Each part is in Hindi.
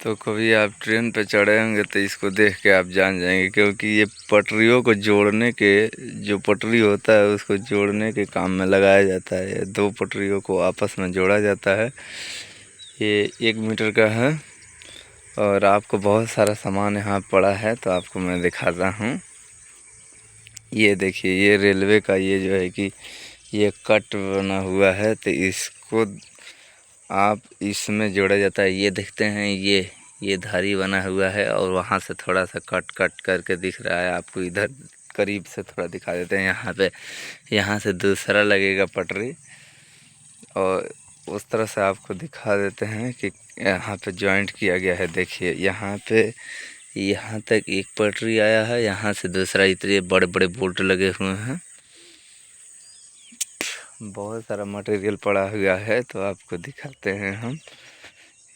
तो कभी आप ट्रेन पे चढ़े होंगे तो इसको देख के आप जान जाएंगे, क्योंकि ये पटरियों को जोड़ने के, जो पटरी होता है उसको जोड़ने के काम में लगाया जाता है। ये दो पटरियों को आपस में जोड़ा जाता है। ये 1 मीटर का है और आपको बहुत सारा सामान यहाँ पड़ा है, तो आपको मैं दिखाता हूँ। ये देखिए, ये रेलवे का ये जो है कि ये कट बना हुआ है, तो इसको आप इसमें जोड़ा जाता है। ये देखते हैं, ये धारी बना हुआ है और वहाँ से थोड़ा सा कट कट करके दिख रहा है आपको। इधर करीब से थोड़ा दिखा देते हैं। यहाँ पे, यहाँ से दूसरा लगेगा पटरी और उस तरह से आपको दिखा देते हैं कि यहाँ पे जॉइंट किया गया है। देखिए यहाँ पे, यहाँ तक एक पटरी आया है, यहाँ से दूसरा। इतने बड़े बड़े बोल्ट लगे हुए हैं, बहुत सारा मटेरियल पड़ा हुआ है, तो आपको दिखाते हैं हम।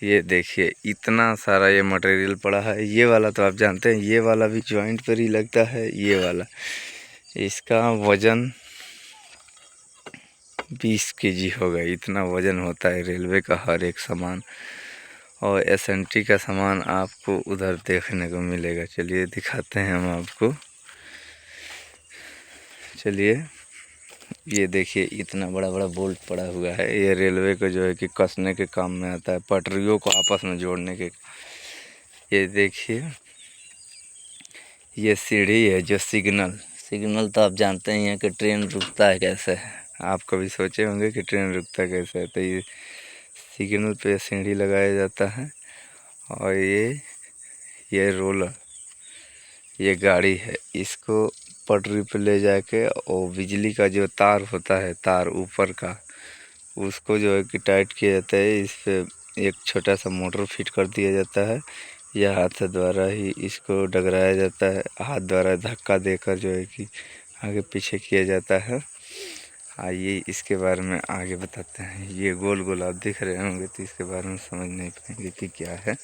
ये देखिए, इतना सारा ये मटेरियल पड़ा है। ये वाला तो आप जानते हैं, ये वाला भी जॉइंट पर ही लगता है। ये वाला, इसका वज़न 20 केजी होगा। इतना वज़न होता है रेलवे का हर एक सामान। और एसएनटी का सामान आपको उधर देखने को मिलेगा। चलिए दिखाते हैं हम आपको। चलिए, ये देखिए, इतना बड़ा बड़ा बोल्ट पड़ा हुआ है। ये रेलवे को जो है कि कसने के काम में आता है, पटरियों को आपस में जोड़ने के। ये देखिए, ये सीढ़ी है जो सिग्नल तो आप जानते ही हैं कि ट्रेन रुकता है कैसे। आप कभी सोचे होंगे कि ट्रेन रुकता कैसे है, तो ये सिग्नल पे सीढ़ी लगाया जाता है। और ये रोलर, ये गाड़ी है, इसको पटरी पे ले जाके और बिजली का जो तार होता है, तार ऊपर का, उसको जो है कि टाइट किया जाता है। इस पे एक छोटा सा मोटर फिट कर दिया जाता है। यह हाथ द्वारा ही इसको डगराया जाता है। हाथ द्वारा धक्का देकर जो है कि आगे पीछे किया जाता है। आइए इसके बारे में आगे बताते हैं। ये गोल गोल आप दिख रहे होंगे, तो इसके बारे में समझ नहीं पाएंगे कि क्या है।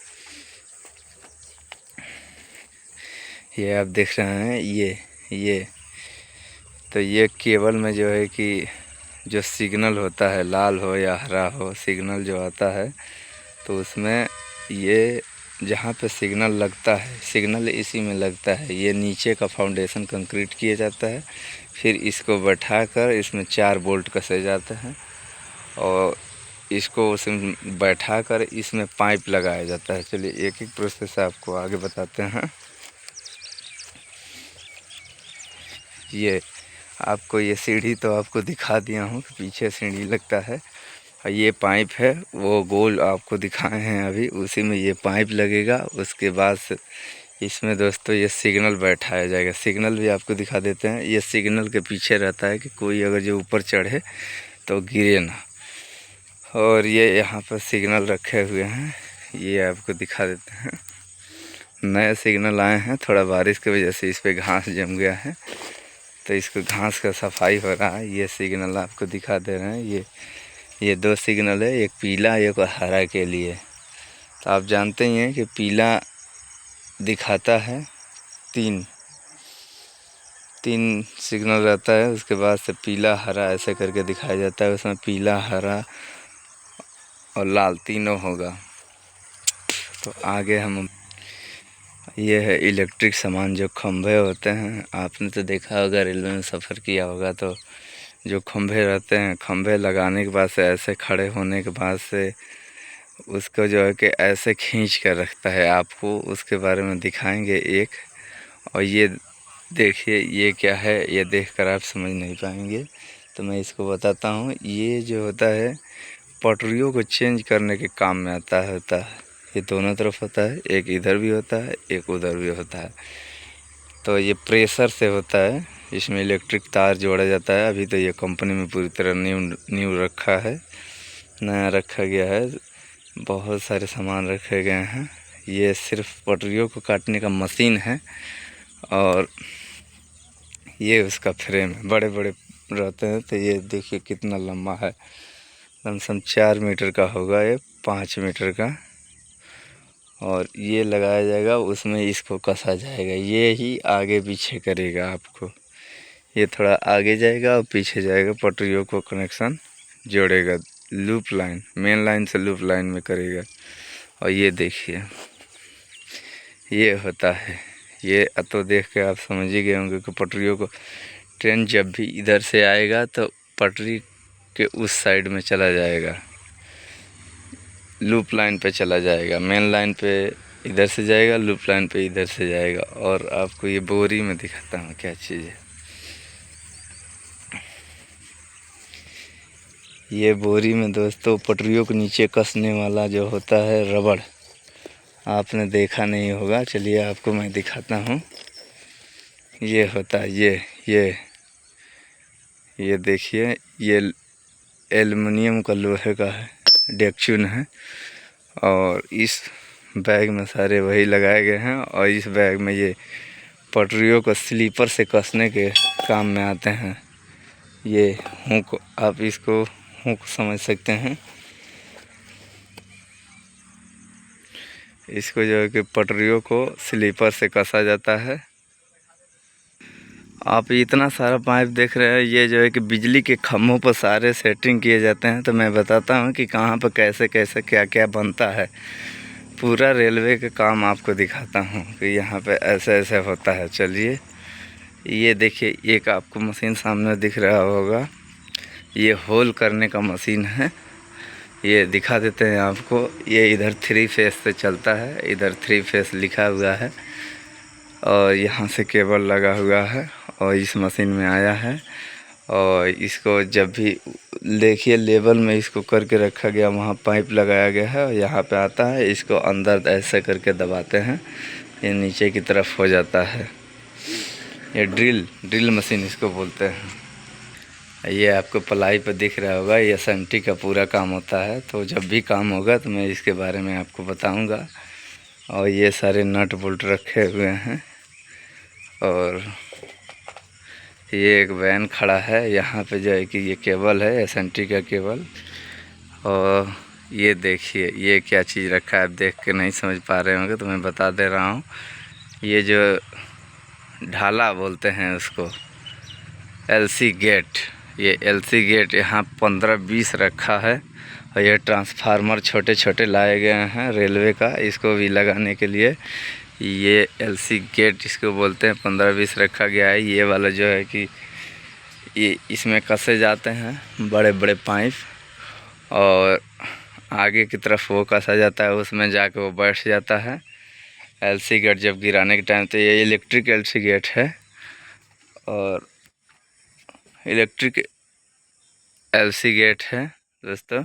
ये आप देख रहे हैं, ये तो ये केबल में जो है कि जो सिग्नल होता है, लाल हो या हरा हो, सिग्नल जो आता है, तो उसमें ये जहाँ पे सिग्नल लगता है, सिग्नल इसी में लगता है। ये नीचे का फाउंडेशन कंक्रीट किया जाता है, फिर इसको बैठाकर इसमें 4 बोल्ट कसे जाते हैं और इसको उसमें बैठाकर इसमें पाइप लगाया जाता है। चलिए एक एक प्रोसेस आपको आगे बताते हैं। ये आपको, ये सीढ़ी तो आपको दिखा दिया हूँ कि पीछे सीढ़ी लगता है। और ये पाइप है, वो गोल आपको दिखाए हैं अभी, उसी में ये पाइप लगेगा। उसके बाद इसमें दोस्तों ये सिग्नल बैठाया जाएगा। सिग्नल भी आपको दिखा देते हैं। ये सिग्नल के पीछे रहता है कि कोई अगर जो ऊपर चढ़े तो गिरे ना। और ये यहाँ पर सिग्नल रखे हुए हैं, ये आपको दिखा देते हैं। नए सिग्नल आए हैं, थोड़ा बारिश की वजह से इस पर घास जम गया है, तो इसको घास का सफाई हो रहा है। ये सिग्नल आपको दिखा दे रहे हैं। ये 2 सिग्नल है, एक पीला एक हरा के लिए। तो आप जानते ही हैं कि पीला दिखाता है 3 सिग्नल रहता है। उसके बाद से पीला हरा ऐसे करके दिखाया जाता है। उसमें पीला, हरा और लाल तीनों होगा। तो आगे हम, ये है इलेक्ट्रिक सामान, जो खंभे होते हैं। आपने तो देखा होगा, रेलवे में सफ़र किया होगा, तो जो खंभे रहते हैं, खंभे लगाने के बाद से, ऐसे खड़े होने के बाद से उसको जो है कि ऐसे खींच कर रखता है। आपको उसके बारे में दिखाएंगे एक। और ये देखिए, ये क्या है, ये देखकर आप समझ नहीं पाएंगे, तो मैं इसको बताता हूँ। ये जो होता है, पटरियों को चेंज करने के काम में होता है। ये दोनों तरफ होता है, एक इधर भी होता है, एक उधर भी होता है। तो ये प्रेशर से होता है, इसमें इलेक्ट्रिक तार जोड़ा जाता है। अभी तो ये कंपनी में पूरी तरह न्यू रखा है, नया रखा गया है। बहुत सारे सामान रखे गए हैं। ये सिर्फ पटरियों को काटने का मशीन है। और ये उसका फ्रेम है, बड़े बड़े रहते हैं। तो ये देखिए कितना लंबा है, कम से कम 4 मीटर का होगा, ये 5 मीटर का। और ये लगाया जाएगा, उसमें इसको कसा जाएगा। ये ही आगे पीछे करेगा आपको। ये थोड़ा आगे जाएगा और पीछे जाएगा, पटरियों को कनेक्शन जोड़ेगा। लूप लाइन, मेन लाइन से लूप लाइन में करेगा। और ये देखिए, ये होता है। ये तो देख के आप समझ ही गए होंगे कि पटरियों को, ट्रेन जब भी इधर से आएगा तो पटरी के उस साइड में चला जाएगा, लूप लाइन पे चला जाएगा। मेन लाइन पे इधर से जाएगा, लूप लाइन पे इधर से जाएगा। और आपको ये बोरी में दिखाता हूँ क्या चीज़ है। ये बोरी में दोस्तों पटरियों के नीचे कसने वाला जो होता है रबड़, आपने देखा नहीं होगा, चलिए आपको मैं दिखाता हूँ। ये होता है, ये देखिए, ये एल्युमिनियम का, लोहे का है, डेक्चुन है। और इस बैग में सारे वही लगाए गए हैं। और इस बैग में ये पटरियों को स्लीपर से कसने के काम में आते हैं। ये हुक, आप इसको हुक समझ सकते हैं। इसको जो है कि पटरियों को स्लीपर से कसा जाता है। आप इतना सारा पाइप देख रहे हैं, ये जो है कि बिजली के खम्भों पर सारे सेटिंग किए जाते हैं। तो मैं बताता हूँ कि कहाँ पर कैसे कैसे क्या क्या बनता है। पूरा रेलवे का काम आपको दिखाता हूँ कि यहाँ पे ऐसे ऐसे होता है। चलिए, ये देखिए, एक आपको मशीन सामने दिख रहा होगा, ये होल करने का मशीन है। ये दिखा देते हैं आपको। ये इधर 3 फेस से चलता है, इधर 3 फेस लिखा हुआ है। और यहाँ से केबल लगा हुआ है और इस मशीन में आया है। और इसको जब भी देखिए लेवल में इसको करके रखा गया, वहाँ पाइप लगाया गया है और यहाँ पे आता है, इसको अंदर ऐसे करके दबाते हैं, ये नीचे की तरफ हो जाता है। ये ड्रिल मशीन इसको बोलते हैं। ये आपको पलाई पे दिख रहा होगा, ये एसएमटी का पूरा काम होता है। तो जब भी काम होगा तो मैं इसके बारे में आपको बताऊंगा। और ये सारे नट बोल्ट रखे हुए हैं। और ये एक वैन खड़ा है, यहाँ पे जो है कि ये केबल है, एसएमटी का केबल। और ये देखिए, ये क्या चीज़ रखा है, आप देख के नहीं समझ पा रहे होंगे तो मैं बता दे रहा हूँ। ये जो ढाला बोलते हैं उसको, एलसी गेट, ये एलसी गेट यहाँ 15-20 रखा है। और ये ट्रांसफार्मर छोटे छोटे लाए गए हैं रेलवे का, इसको भी लगाने के लिए। ये एलसी गेट इसको बोलते हैं, 15-20 रखा गया है। ये वाला जो है कि ये इसमें कसे जाते हैं बड़े बड़े पाइप, और आगे की तरफ वो कसा जाता है, उसमें जाके वो बैठ जाता है एलसी गेट जब गिराने के टाइम। तो ये इलेक्ट्रिक एलसी गेट है, और इलेक्ट्रिक एलसी गेट है दोस्तों।